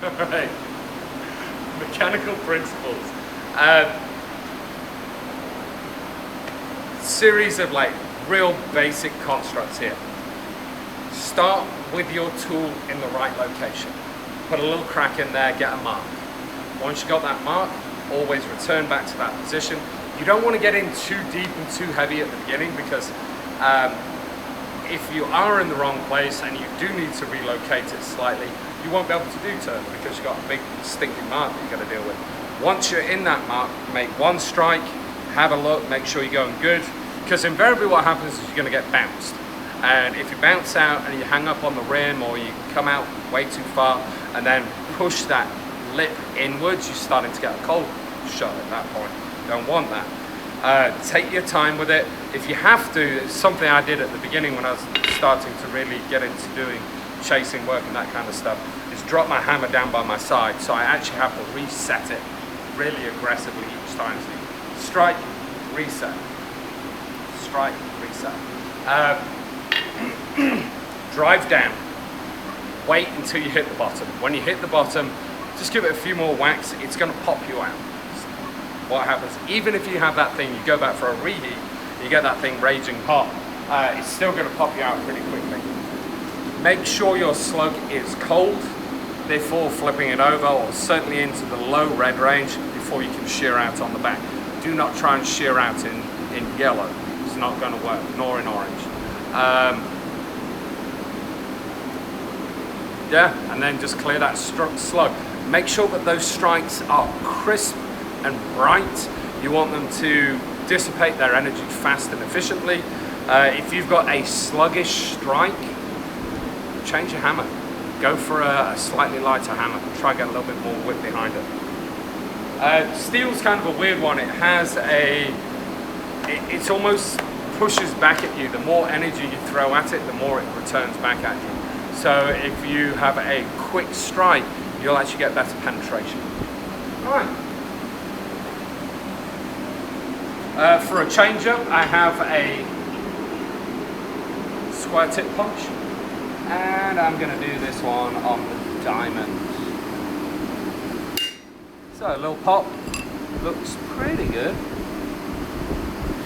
Alright, mechanical principles. Series of like real basic constructs here. Start with your tool in the right location. Put a little crack in there, get a mark. Once you got that mark, always return back to that position. You don't want to get in too deep and too heavy at the beginning, because if you are in the wrong place and you do need to relocate it slightly, you won't be able to do turn because you've got a big stinking mark that you've got to deal with. Once you're in that mark, make one strike, have a look, make sure you're going good, because invariably what happens is you're going to get bounced. And if you bounce out and you hang up on the rim, or you come out way too far and then push that lip inwards, you're starting to get a cold shot at that point. Don't want that. Take your time with it. If you have to, it's something I did at the beginning when I was starting to really get into doing chasing work and that kind of stuff, is drop my hammer down by my side, so I actually have to reset it really aggressively each time. So you strike, reset, strike, reset. Drive down, wait until you hit the bottom. When you hit the bottom, just give it a few more whacks, it's going to pop you out. What happens, even if you have that thing, you go back for a reheat, you get that thing raging hot, it's still going to pop you out pretty quickly. Make sure your slug is cold before flipping it over, or certainly into the low red range before you can shear out on the back. Do not try and shear out in yellow, it's not going to work, nor in orange. Yeah, and then just clear that slug. Make sure that those strikes are crisp and bright. You want them to dissipate their energy fast and efficiently. If you've got a sluggish strike, change your hammer. Go for a slightly lighter hammer. Try and get a little bit more whip behind it. Steel's kind of a weird one. It has it's almost pushes back at you. The more energy you throw at it, the more it returns back at you. So if you have a quick strike, you'll actually get better penetration. All right. For a change-up, I have a square tip punch, and I'm going to do this one on the diamond. So a little pop, looks pretty good.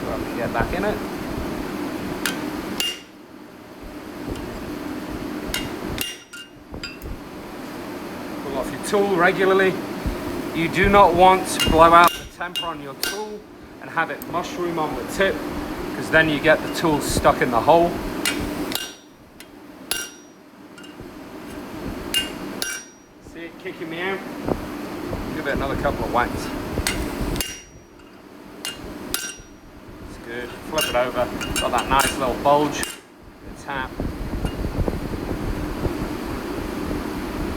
Sure I can get back in it. Pull off your tool regularly. You do not want to blow out the temper on your tool and have it mushroom on the tip, because then you get the tool stuck in the hole. See it kicking me out? Give it another couple of whacks. It's good. Flip it over. Got that nice little bulge. Good tap.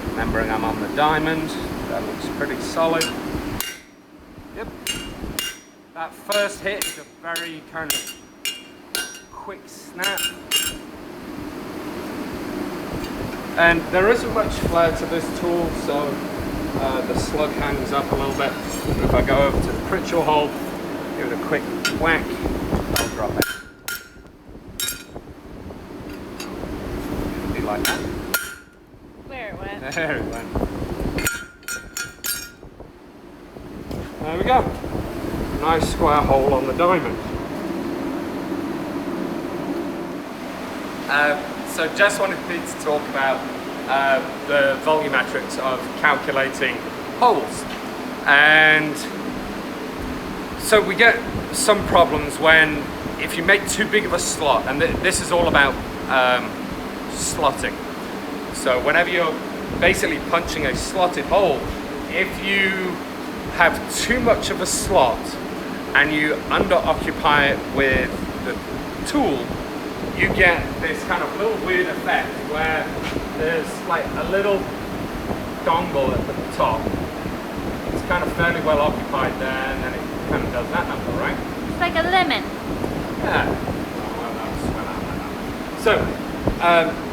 Remembering I'm on the diamond. That looks pretty solid. Yep. That first hit is a very kind of quick snap. And there isn't much flare to this tool, so the slug hangs up a little bit. But if I go over to the Pritchell hole, give it a quick whack, I'll drop it. It'll be like that. Where it went. There it went. There we go. Nice square hole on the diamond. So just wanted to talk about the volumetrics of calculating holes. And so we get some problems when, if you make too big of a slot, and this is all about slotting. So whenever you're basically punching a slotted hole, if you have too much of a slot and you under-occupy it with the tool, you get this kind of little weird effect where there's like a little dongle at the top. It's kind of fairly well occupied there, and then it kind of does that number, right? It's like a lemon. Yeah. So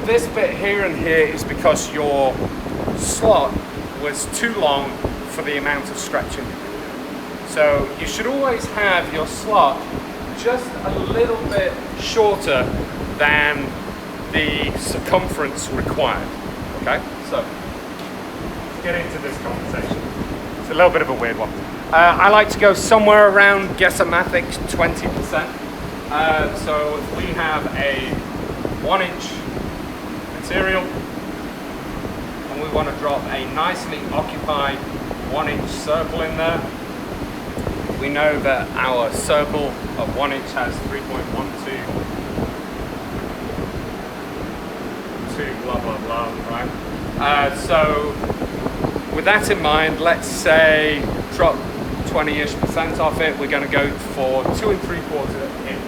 this bit here and here is because your slot was too long for the amount of stretching. So you should always have your slot just a little bit shorter than the circumference required. Okay, so get into this conversation. It's a little bit of a weird one. I like to go somewhere around Gesomatic 20%. So if we have a 1-inch material and we want to drop a nicely occupied 1-inch circle in there, we know that our circle of 1 inch has 3.12 blah blah blah, right? So with that in mind, let's say drop 20-ish% off it. We're going to go for 2 3/4 inch,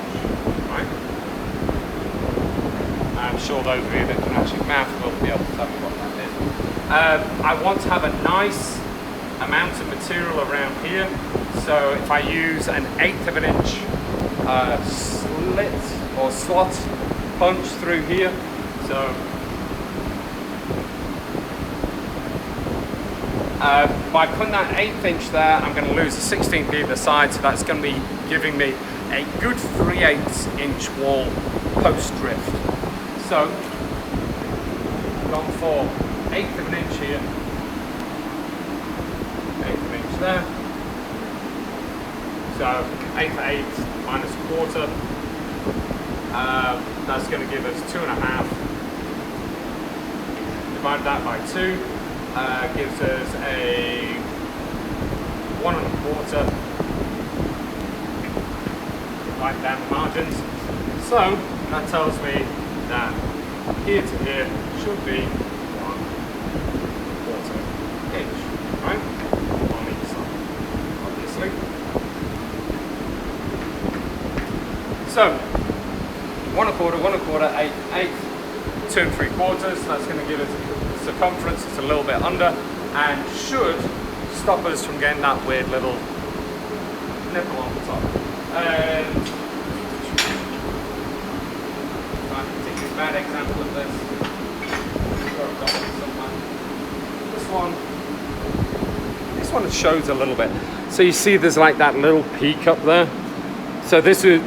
right? I'm sure those of you that can actually math will be able to tell me what that is. I want to have a nice amount of material around here. So if I use an 1/8 of an inch slit or slot punch through here, so by putting that 1/8 inch there, I'm going to lose a 1/16 either side, so that's going to be giving me a good 3/8 inch wall post drift. So gone for 1/8 of an inch here, 1/8 of an inch there. So 1/8 for 8 minus 1/4. That's going to give us 2.5. Divide that by 2. Gives us a 1 1/4. Write down the margins. So that tells me that here to here should be 1/4 inch, right? On each side, obviously. So 1 1/4, 1 1/4, 8, 8, 2 3/4. That's going to give us circumference. It's a little bit under, and should stop us from getting that weird little nipple on the top. And a particularly bad example of this. This one shows a little bit. So you see, there's like that little peak up there. So this is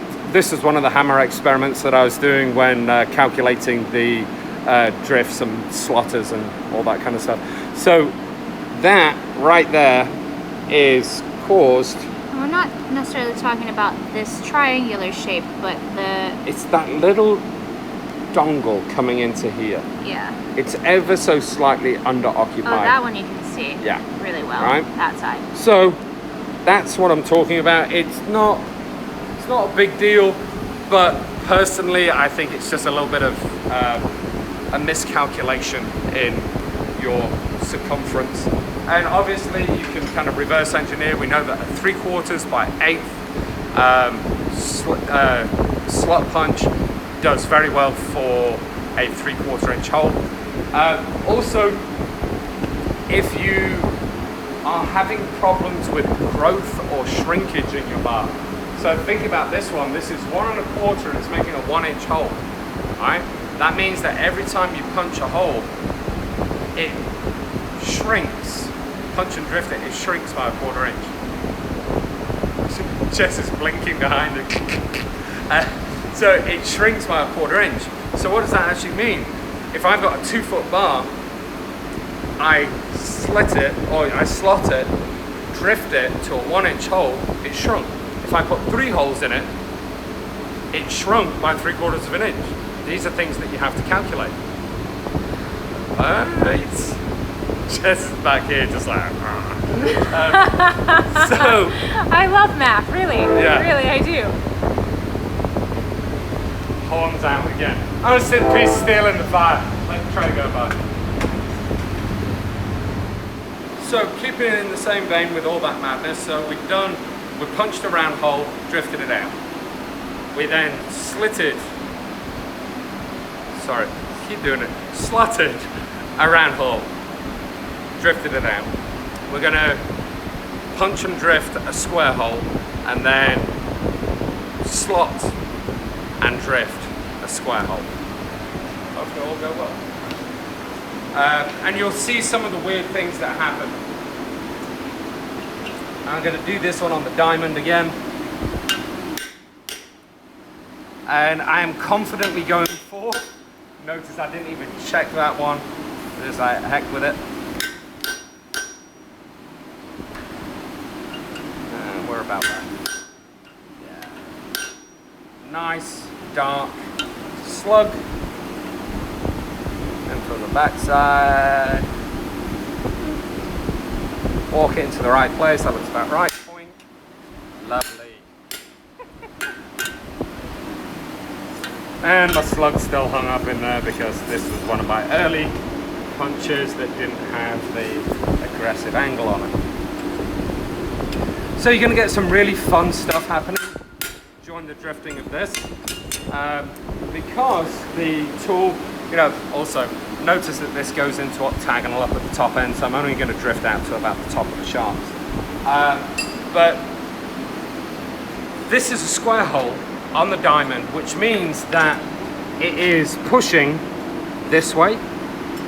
one of the hammer experiments that I was doing when calculating the drifts and slotters and all that kind of stuff. So that right there is caused. And we're not necessarily talking about this triangular shape, but it's that little dongle coming into here. Yeah. It's ever so slightly underoccupied. Oh, that one you can see. Yeah. Really well. Right. That side. So that's what I'm talking about. It's not a big deal, but personally, I think it's just a little bit of a miscalculation in your circumference. And obviously you can kind of reverse engineer. We know that a 3/4 by 1/8 slot punch does very well for a 3/4 inch hole. Also, if you are having problems with growth or shrinkage in your bar, so think about this one. This is 1 1/4 and it's making a 1 inch hole, right? That means that every time you punch a hole, it shrinks. Punch and drift it, it shrinks by a 1/4 inch. Jess is blinking behind it. So it shrinks by a 1/4 inch. So what does that actually mean? If I've got a 2-foot bar, I slit it, or I slot it, drift it to a 1 inch hole, it shrunk. If I put 3 holes in it, it shrunk by 3/4 of an inch. These are things that you have to calculate. Right. Jess is back here just like, so I love math, really. Yeah. Really, I do. horns out again. I'm gonna sit a piece of steel in the fire. Let's try to go by. So keeping in the same vein with all that madness, so we punched a round hole, drifted it out. We then slotted a round hole, drifted it out. We're gonna punch and drift a square hole, and then slot and drift a square hole. Hopefully it'll all go well. And you'll see some of the weird things that happen. I'm going to do this one on the diamond again. And I am confidently going for. Notice I didn't even check that one. Just like heck with it. nice dark slug. And from the back side, walk it into the right place. That looks about right. Point. Lovely. And my slug's still hung up in there because this was one of my early punches that didn't have the aggressive angle on it. So you're going to get some really fun stuff happening. Join the drifting of this. Because the tool, also notice that this goes into octagonal up at the top end, so I'm only going to drift out to about the top of the shafts. But this is a square hole on the diamond, which means that it is pushing this way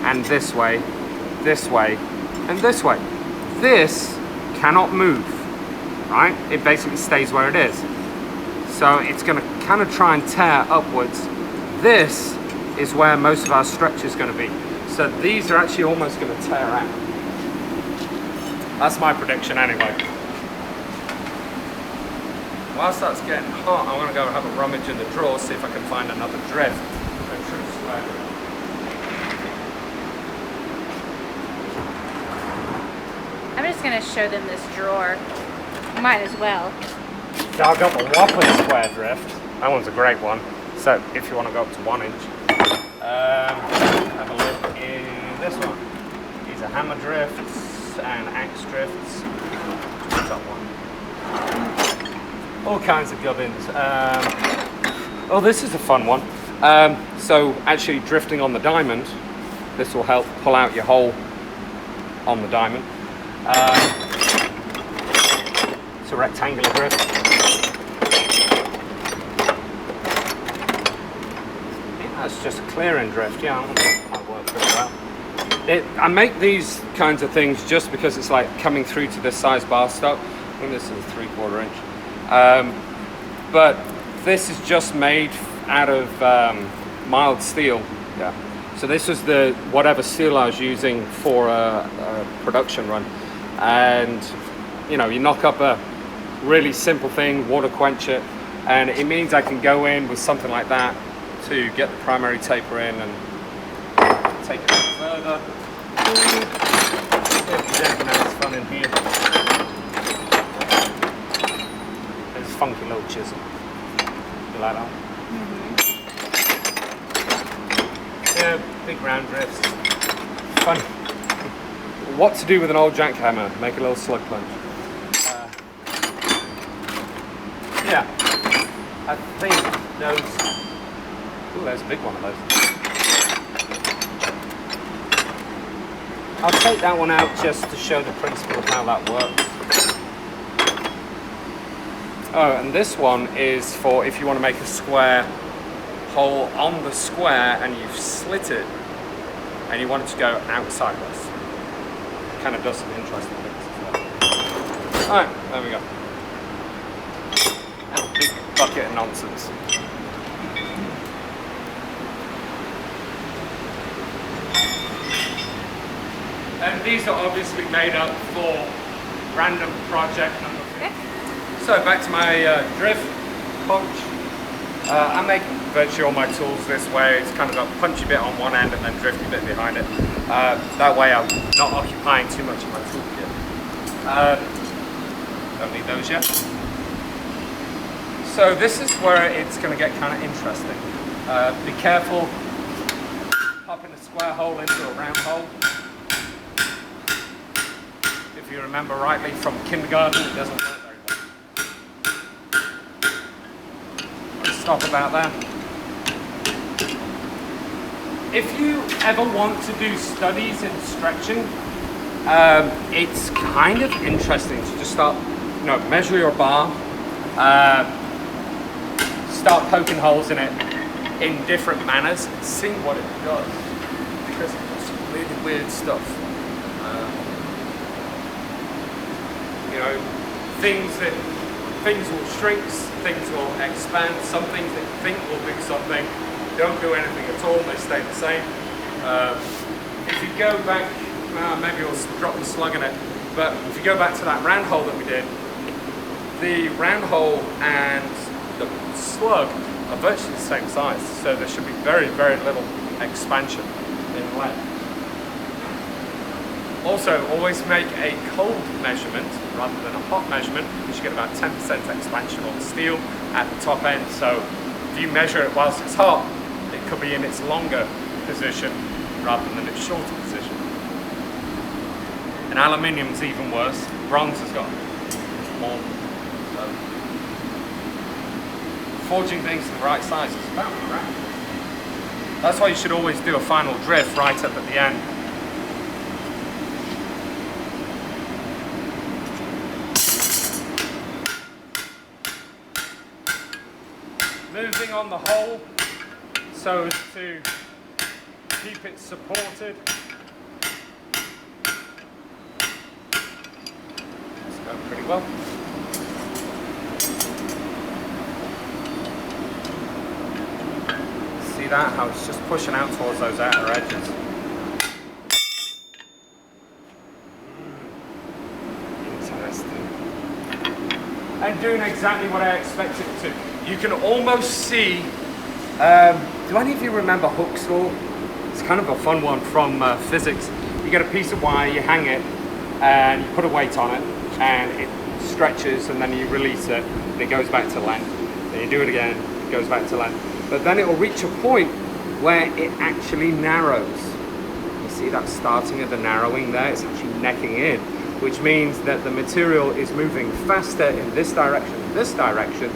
and this way, this way and this way. This cannot move, right? It basically stays where it is. So it's going to kind of try and tear upwards. This is where most of our stretch is going to be. So these are actually almost going to tear out. That's my prediction anyway. Whilst that's getting hot, I want to go and have a rummage in the drawer, see if I can find another drift. I'm just going to show them this drawer. Might as well. So I've got the Whopper square drift. That one's a great one. So if you want to go up to 1 inch, have a look in this one. These are hammer drifts and axe drifts. What's that one? All kinds of gubbins. Oh, this is a fun one. So actually drifting on the diamond, this will help pull out your hole on the diamond. It's a rectangular drift. That's just a clearing drift, yeah, might work pretty well. I make these kinds of things just because it's like coming through to this size bar stock. I think this is a 3/4 inch. But this is just made out of mild steel. Yeah. So this was the whatever steel I was using for a production run. And you knock up a really simple thing, water quench it, and it means I can go in with something like that to get the primary taper in and take it a bit further. It's fun in here. There's a funky little chisel. You like that one? Yeah, big round drifts. Fun. What to do with an old jackhammer? Make a little slug punch. Yeah, I think those. Ooh, there's a big one of those. I'll take that one out just to show the principle of how that works. Oh, and this one is for if you want to make a square hole on the square and you've slit it and you want it to go outside this. It kind of does some interesting things as well. Alright, there we go. That's a big bucket of nonsense. And these are obviously made up for random project number 3. So back to my drift punch. I make virtually all my tools this way. It's kind of a punchy bit on one end and then drifty bit behind it. That way I'm not occupying too much of my toolkit. Don't need those yet. So this is where it's going to get kind of interesting. Be careful popping a square hole into a round hole. If you remember rightly from kindergarten, it doesn't work very well. Let's stop about that. If you ever want to do studies in stretching, it's kind of interesting to just start, measure your bar, start poking holes in it in different manners and see what it does, because it does some really weird stuff. Things will shrink, things will expand, some things that you think will do something don't do anything at all, they stay the same. If you go back, maybe we'll drop the slug in it, but if you go back to that round hole that we did, the round hole and the slug are virtually the same size, so there should be very, very little expansion in length. Also, always make a cold measurement rather than a hot measurement, because you get about 10% expansion on steel at the top end. So if you measure it whilst it's hot, it could be in its longer position rather than its shorter position. And aluminium's even worse. Bronze has got more. So forging things to the right size is about right. That's why you should always do a final drift right up at the end. Moving on the hole so as to keep it supported. It's going pretty well. See that? How it's just pushing out towards those outer edges. Interesting. And doing exactly what I expected it to. You can almost see, do any of you remember Hooke's law? It's kind of a fun one from physics. You get a piece of wire, you hang it, and you put a weight on it, and it stretches, and then you release it, and it goes back to length. Then you do it again, it goes back to length. But then it will reach a point where it actually narrows. You see that starting of the narrowing there? It's actually necking in, which means that the material is moving faster in this direction,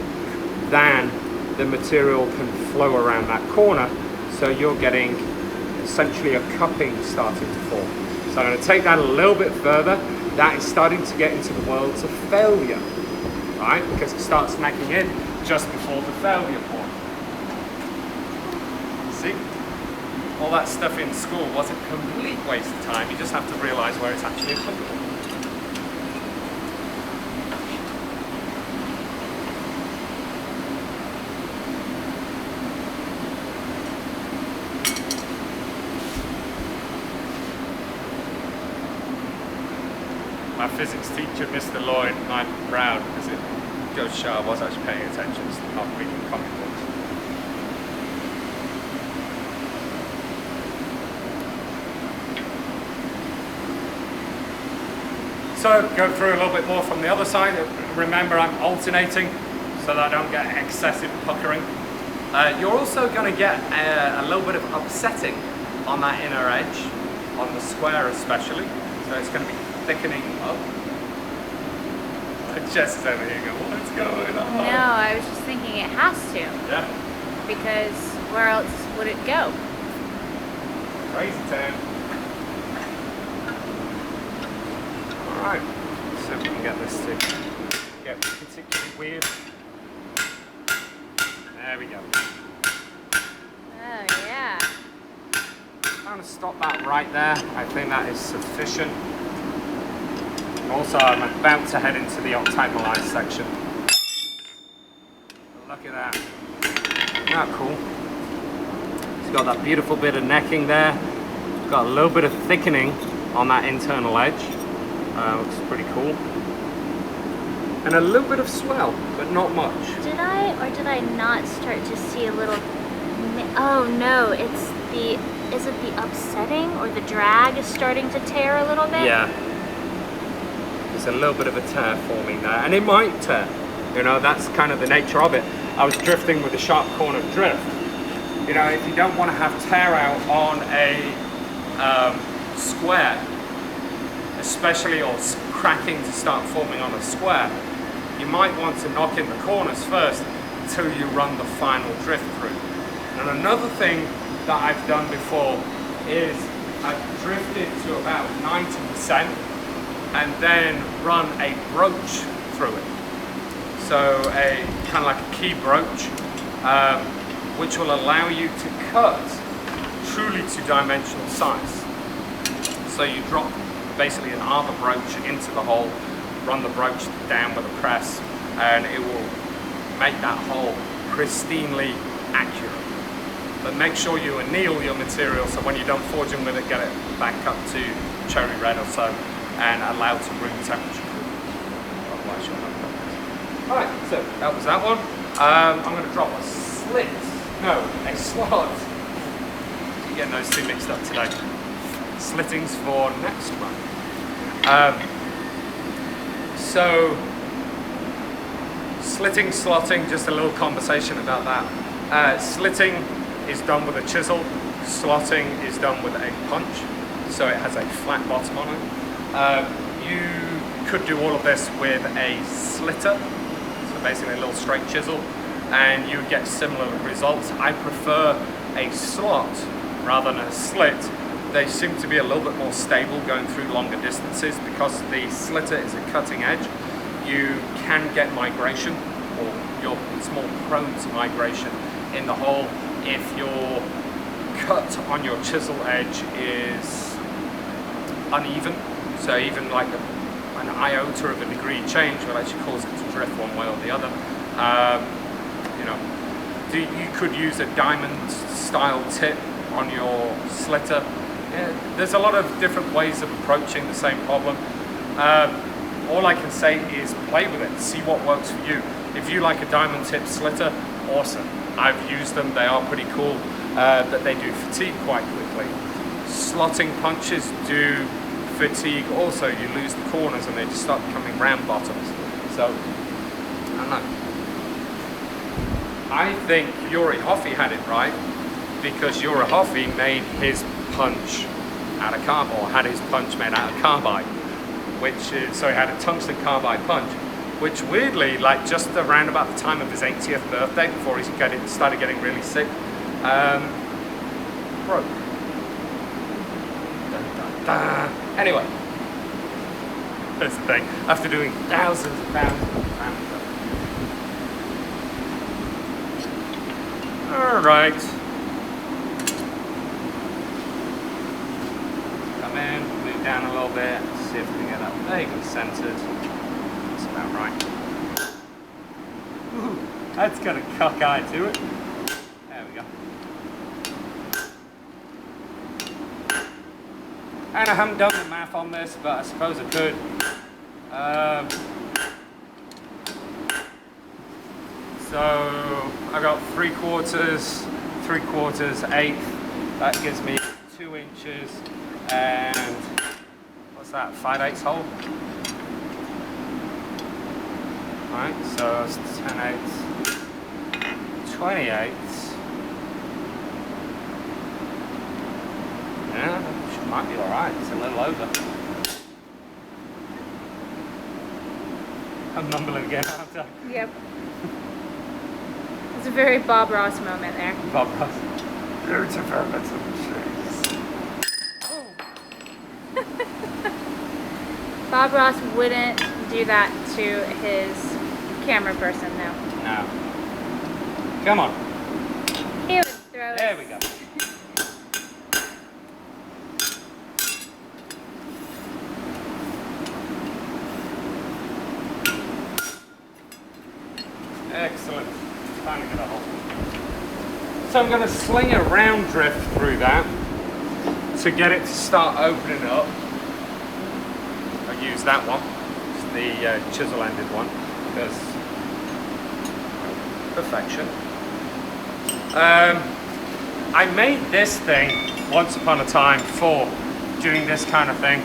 than the material can flow around that corner, so you're getting essentially a cupping starting to form. So I'm going to take that a little bit further. That is starting to get into the worlds of failure, right? Because it starts necking in just before the failure point. See? All that stuff in school was a complete waste of time. You just have to realize where it's actually applicable. My physics teacher, Mr. Lloyd, might be proud because it goes to show I was actually paying attention, not reading comic books. So go through a little bit more from the other side. Remember, I'm alternating so that I don't get excessive puckering. You're also going to get a little bit of upsetting on that inner edge, on the square especially. So it's going to be thickening up. Just over here, go, what's going on? No, I was just thinking it has to. Yeah. Because where else would it go? Crazy town. Alright, so we can get this to get particularly weird. There we go. Oh, yeah. I'm going to stop that right there. I think that is sufficient. Also, I'm about to head into the octagonalized section. Look at that. Isn't that cool? It's got that beautiful bit of necking there. It's got a little bit of thickening on that internal edge. Looks pretty cool. And a little bit of swell, but not much. Did I or did I not start to see a little... Oh no, it's the... Is it the upsetting or the drag is starting to tear a little bit? Yeah. There's a little bit of a tear forming there, and it might tear. You know, that's kind of the nature of it. I was drifting with a sharp corner drift. You know, if you don't want to have tear out on a square, especially or cracking to start forming on a square, you might want to knock in the corners first until you run the final drift through. And another thing that I've done before is I've drifted to about 90% and then run a broach through it. So a kind of like a key broach, which will allow you to cut truly two-dimensional size. So you drop basically an arbor broach into the hole, run the broach down with a press, and it will make that hole pristinely accurate. But make sure you anneal your material so when you're done forging with it, get it back up to cherry red or so, and allowed to room temperature. Otherwise you'll have problems. Alright, so that was that one. I'm going to drop a slit. No, a slot. You're getting those two mixed up today. Slitting's for next month. So, slitting, slotting, just a little conversation about that. Slitting is done with a chisel. Slotting is done with a punch. So it has a flat bottom on it. You could do all of this with a slitter. So basically a little straight chisel. And you would get similar results. I prefer a slot rather than a slit. They seem to be a little bit more stable going through longer distances because the slitter is a cutting edge. You can get migration, or it's more prone to migration in the hole if your cut on your chisel edge is uneven. So even like an iota of a degree change will actually cause it to drift one way or the other. You know, you could use a diamond style tip on your slitter. Yeah, there's a lot of different ways of approaching the same problem. All I can say is play with it, see what works for you. If you like a diamond tip slitter, awesome. I've used them, they are pretty cool, that they do fatigue quite quickly. Slotting punches do fatigue also. You lose the corners and they just start becoming round bottoms. So, I don't know. I think Yuri Hoffy had it right because Yuri Hoffy made his punch out of carbide, or had his punch made out of carbide, which is, so he had a tungsten carbide punch, which weirdly, like just around about the time of his 80th birthday, before he started getting really sick, broke. Dun, dun, dun. Anyway, that's the thing. After doing thousands and thousands of pounds. All right. Come in, move down a little bit, see if we can get that vaguely centered. That's about right. Ooh, that's got a cock eye to it. There we go. And I haven't done the math on this, but I suppose I could. So I got 3/4, 3/4, eighth. That gives me 2 inches and what's that? 5/8 hole. Right, so it's 10/8, 28. Yeah, that might be all right. It's a little over. I'm mumbling again, aren't I? Yep. It's a very Bob Ross moment there. Bob Ross. Beautiful little trees. Bob Ross wouldn't do that to his camera person, no. No. Come on. He would throw it. There we go. Excellent. Time to get a hole. So I'm going to sling a round drift through that to get it to start opening up. I'll use that one. It's the chisel-ended one because perfection. I made this thing once upon a time for doing this kind of thing,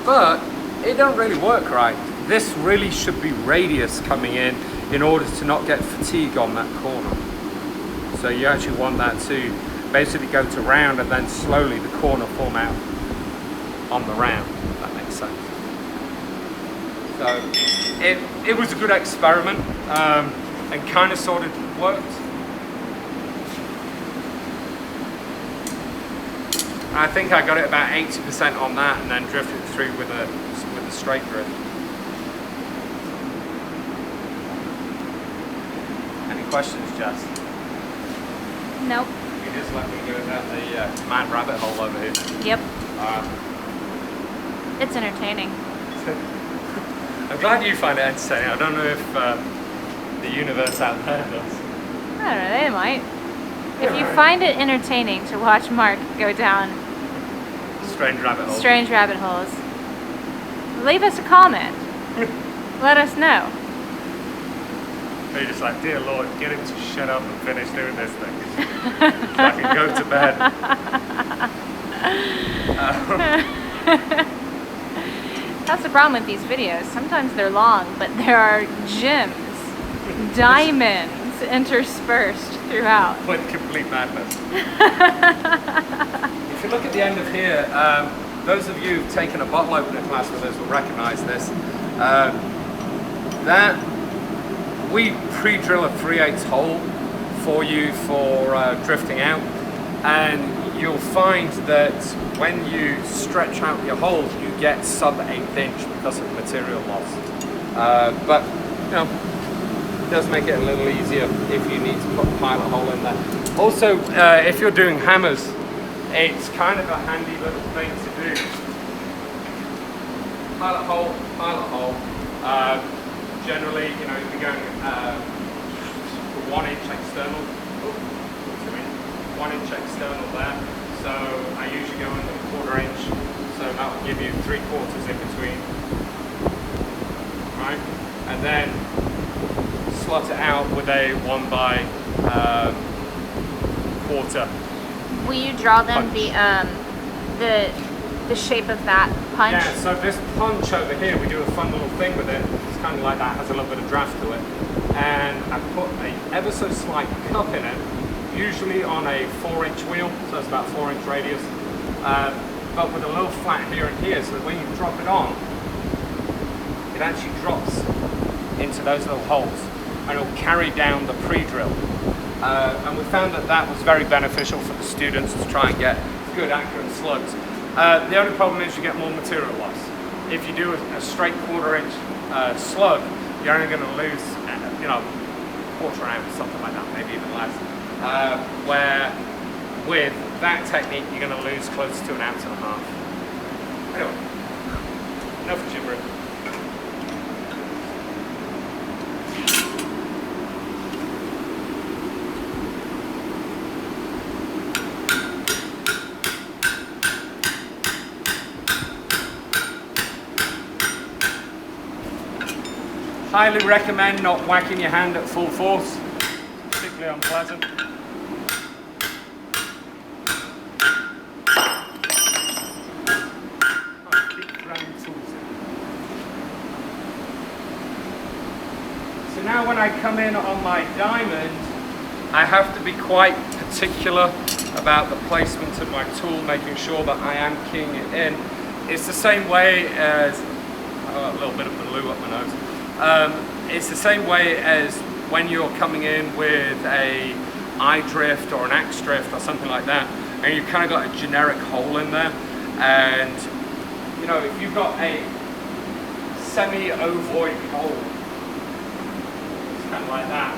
but it don't really work right. This really should be radius coming in order to not get fatigue on that corner. So you actually want that to basically go to round and then slowly the corner form out on the round, if that makes sense. So it was a good experiment and kind of sort of worked. I think I got it about 80% on that and then drifted through with a straight drift. Any questions, Jess? Nope. You just let me go down the mad rabbit hole over here. Yep. It's entertaining. I'm glad you find it entertaining. I don't know if the universe out there does. I don't know, they might. If you find it entertaining to watch Mark go down strange rabbit holes, leave us a comment. Let us know. And you're just like, dear Lord, get him to shut up and finish doing this thing. So I can go to bed. That's the problem with these videos. Sometimes they're long, but there are gems, diamonds interspersed throughout. With complete madness. If you look at the end of here, those of you who've taken a bottle opener class with us will recognize this. That we pre-drill a 3/8 hole for you for drifting out, and you'll find that when you stretch out your holes, you get sub 1/8 inch because of material loss. But you know, it does make it a little easier if you need to put a pilot hole in there. Also, if you're doing hammers, it's kind of a handy little thing to do. Pilot hole, pilot hole. Generally, you know, you're going 1 inch external. 1 inch external there. So I usually go in the 1/4 inch. So that will give you 3/4 in between. Right? And then slot it out with a 1 by 1/4. Will you draw them Punch. the shape of that punch? Yeah, so this punch over here, we do a fun little thing with it. It's kind of like that, has a little bit of draft to it. And I put a ever so slight cup in it, usually on a 4-inch wheel, so it's about 4-inch radius. But with a little flat here and here, so that when you drop it on, it actually drops into those little holes, and it'll carry down the pre-drill. And we found that that was very beneficial for the students to try and get good, accurate slugs. The only problem is you get more material loss. If you do a straight 1/4 inch slug, you're only going to lose, you know, 1/4 ounce, something like that, maybe even less. Where with that technique, you're going to lose close to 1.5 ounces. Anyway, enough gibbering. Highly recommend not whacking your hand at full force, particularly unpleasant. So now when I come in on my diamond, I have to be quite particular about the placement of my tool, making sure that I am keying it in. It's the same way as, a little bit of blue up my nose. It's the same way as when you're coming in with a eye drift or an axe drift or something like that, and you've kind of got a generic hole in there, and you know, if you've got a semi-ovoid hole, it's kind of like that,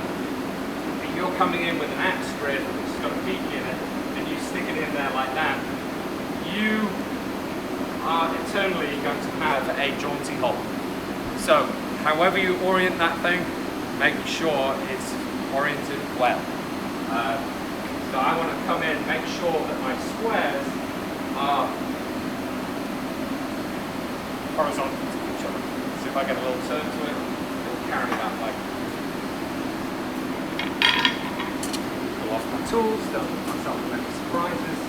and you're coming in with an axe drift which has got a peak in it, and you stick it in there like that, you are eternally going to have a jaunty hole. So however you orient that thing, make sure it's oriented well. So I want to come in, make sure that my squares are horizontal to each other. So if I get a little turn to it, it will carry that way. Pull off my tools, don't put myself in any surprises.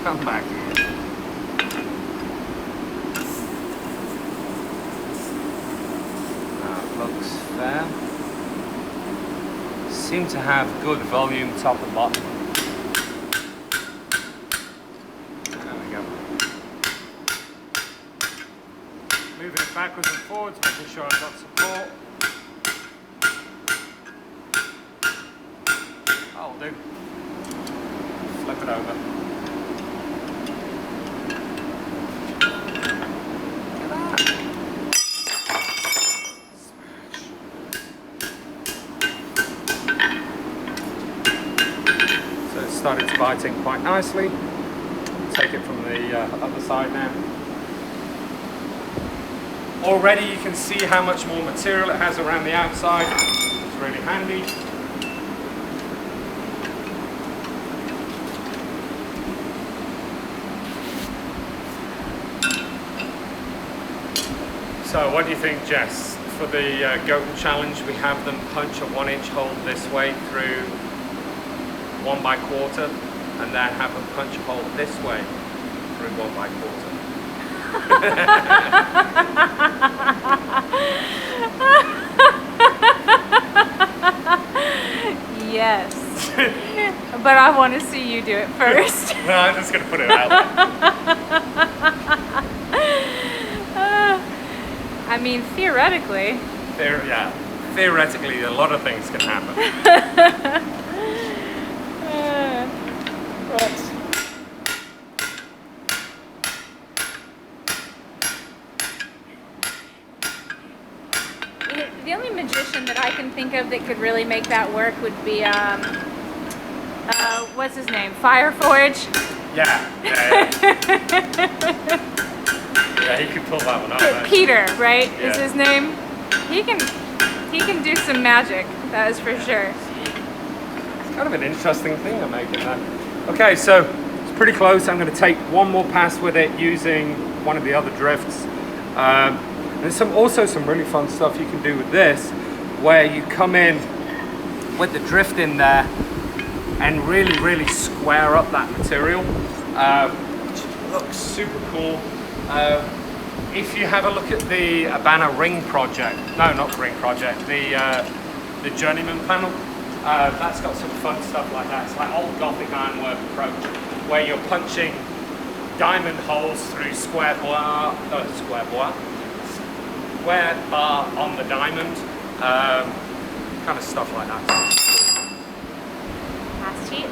Come back here. That looks fair. Seem to have good volume top and bottom. There we go. Moving it backwards and forwards, making sure I've got support. That'll do. Flip it over. started biting quite nicely. Take it from the other side now. Already you can see how much more material it has around the outside. It's really handy. So what do you think, Jess? For the Goten challenge, we have them punch a 1-inch hole this way through 1 by 1/4, and then have them punch a hole this way through 1 by 1/4. Yes. But I want to see you do it first. No, I'm just going to put it out there. I mean, theoretically. Theoretically, a lot of things can happen. The only magician that I can think of that could really make that work would be, what's his name? Fireforge? Yeah, he could pull that one off. Peter, right? Yeah. Is his name? He can do some magic, that is for sure. It's kind of an interesting thing I'm making there. Okay, so it's pretty close. I'm going to take one more pass with it using one of the other drifts. There's also some really fun stuff you can do with this, where you come in with the drift in there and really square up that material, which looks super cool. If you have a look at the Abana Ring project, no, not Ring project, the Journeyman panel, that's got some fun stuff like that. It's like old Gothic ironwork approach, where you're punching diamond holes through square bar on the diamond, kind of stuff like that. Last cheat?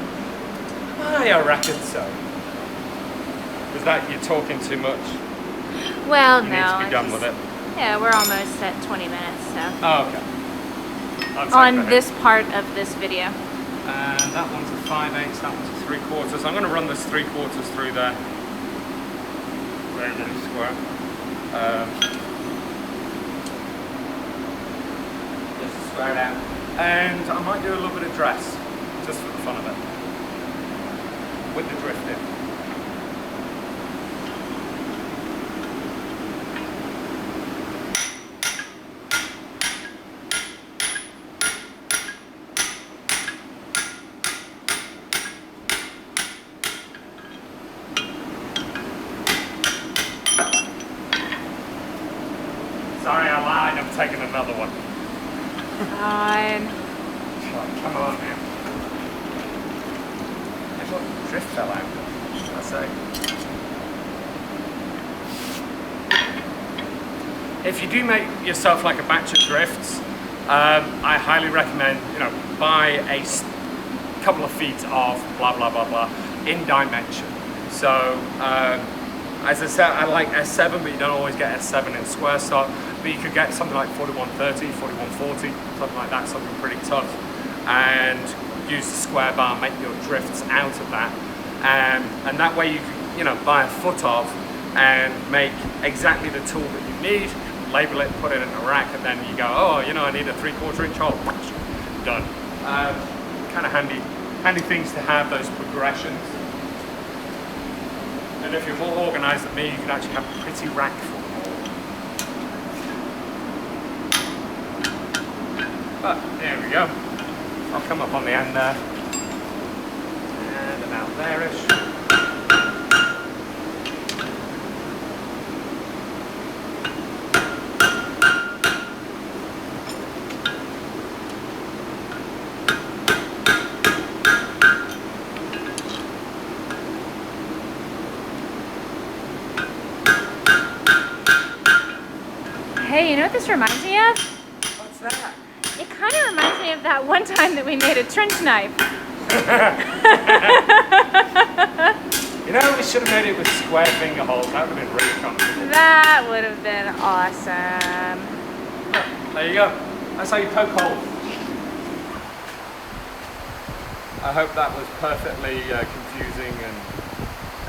I reckon so. Is that you're talking too much? Well, You no. need to be done with it. Yeah, we're almost at 20 minutes, so. Oh, okay. That's On okay. this part of this video. And that one's a 5/8, that one's a 3/4. I'm going to run this 3/4 through there. Very square. Just to square it out. And I might do a little bit of dress, just for the fun of it. With the drift in. Sorry, I lied. I'm taking another one. Fine. Come on, man. Hey, look, drift fell out. I say. If you do make yourself like a batch of drifts, I highly recommend, buy a couple of feet of blah blah blah blah in dimension. So. As I said, I like S7, but you don't always get S7 in square stock. But you could get something like 4130, 4140, something like that, something pretty tough. And use the square bar, make your drifts out of that. And that way you can, buy a foot of and make exactly the tool that you need, label it, put it in a rack, and then you go, oh, I need a 3/4 inch hole. Done. Kind of handy things to have, those progressions. And if you're more organised than me, you can actually have a pretty rack for them all. But there we go. I'll come up on the end there. And about there-ish. Hey, you know what this reminds me of? What's that? It kind of reminds me of that one time that we made a trench knife. We should have made it with square finger holes. That would have been really comfortable. That would have been awesome. There you go. That's how you poke holes. I hope that was perfectly confusing and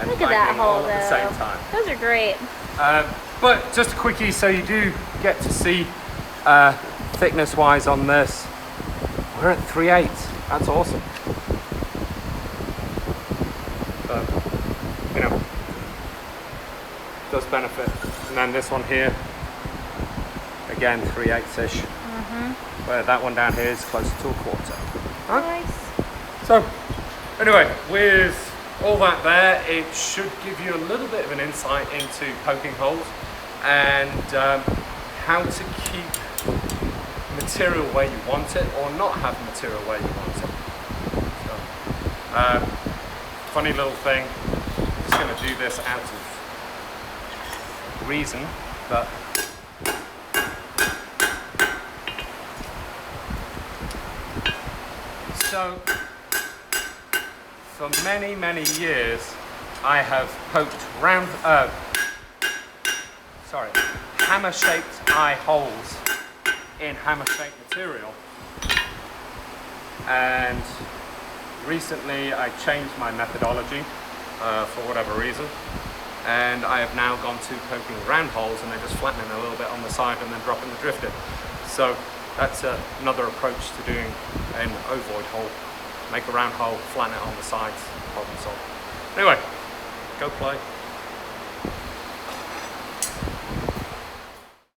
Look at that enlightening all hole at the same time. Those are great. But just a quickie, so you do get to see thickness wise on this. We're at 3/8. That's awesome. So, you know, does benefit. And then this one here, again 3/8-ish. Where that one down here is closer to 1/4. Nice. So, anyway, with all that there, it should give you a little bit of an insight into poking holes and how to keep material where you want it or not have material where you want it. So, funny little thing, just going to do this out of reason, but so for many, many years, I have poked hammer-shaped eye holes in hammer-shaped material. And recently, I changed my methodology for whatever reason, and I have now gone to poking round holes, and they're just flattening a little bit on the side and then dropping the drift in. So that's another approach to doing an ovoid hole. Make a round hole, flatten it on the sides, problem solved. Anyway, go play.